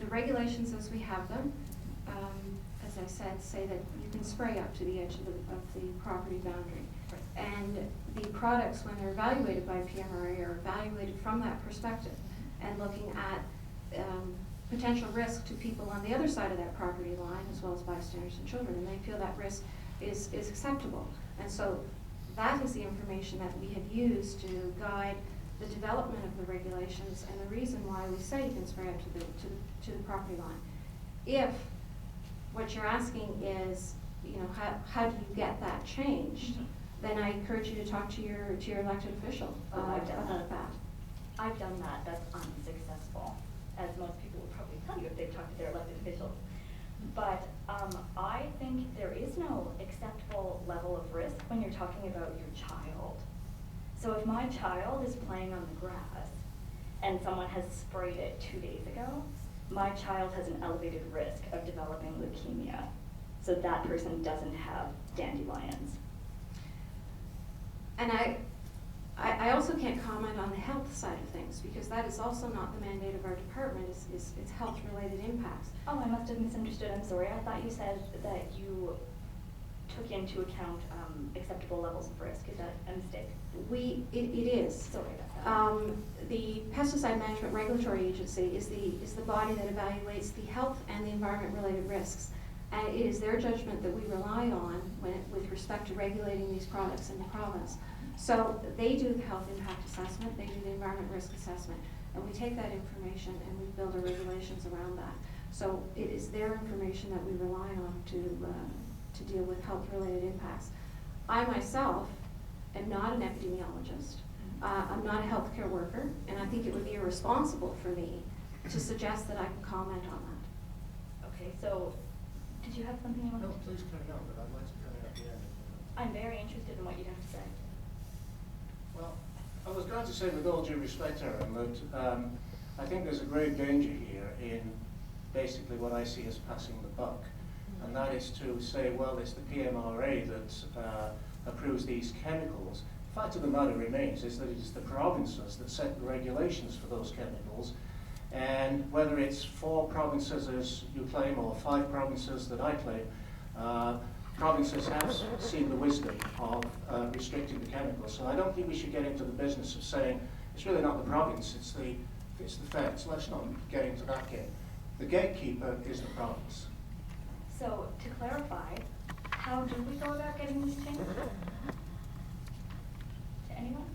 regulations as we have them, as I said, say that you can spray up to the edge of the property boundary. Right. And the products, when they're evaluated by PMRA, are evaluated from that perspective and looking at potential risk to people on the other side of that property line, as well as bystanders and children, and they feel that risk is acceptable. And so that is the information that we have used to guide the development of the regulations and the reason why we say you can spray up to the property line. If what you're asking is, you know, how do you get that changed, then I encourage you to talk to your elected official about that. I've done that. That's unsuccessful, as most people would probably tell you if they've talked to their elected officials. But I think there is no acceptable level of risk when you're talking about your child. So if my child is playing on the grass and someone has sprayed it 2 days ago, my child has an elevated risk of developing leukemia. So that person doesn't have dandelions. And I also can't comment on the health side of things, because that is also not the mandate of our department, it's health-related impacts. Oh, I must have misunderstood. I'm sorry. I thought you said that you took into account acceptable levels of risk. Is that a mistake? It is. Sorry about that. The Pesticide Management Regulatory Agency is the body that evaluates the health and the environment-related risks. And it is their judgment that we rely on with respect to regulating these products in the province. So they do the health impact assessment, they do the environment risk assessment, and we take that information and we build our regulations around that. So it is their information that we rely on to deal with health-related impacts. I myself am not an epidemiologist. I'm not a healthcare worker, and I think it would be irresponsible for me to suggest that I can comment on that. Okay, so did you have something you wanted No, to please carry on, but I'd like to carry at the end. I'm very interested in what you have to say. Well, I was going to say, with all due respect, Erin, that I think there's a great danger here in basically what I see as passing the buck, and that is to say, well, it's the PMRA that approves these chemicals. The fact of the matter remains is that it is the provinces that set the regulations for those chemicals, and whether it's 4 provinces, as you claim, or 5 provinces that I claim, provinces have seen the wisdom of restricting the chemicals. So I don't think we should get into the business of saying it's really not the province, it's the feds. Let's not get into that game. The gatekeeper is the province. So to clarify, how do we go about getting this changed? To anyone?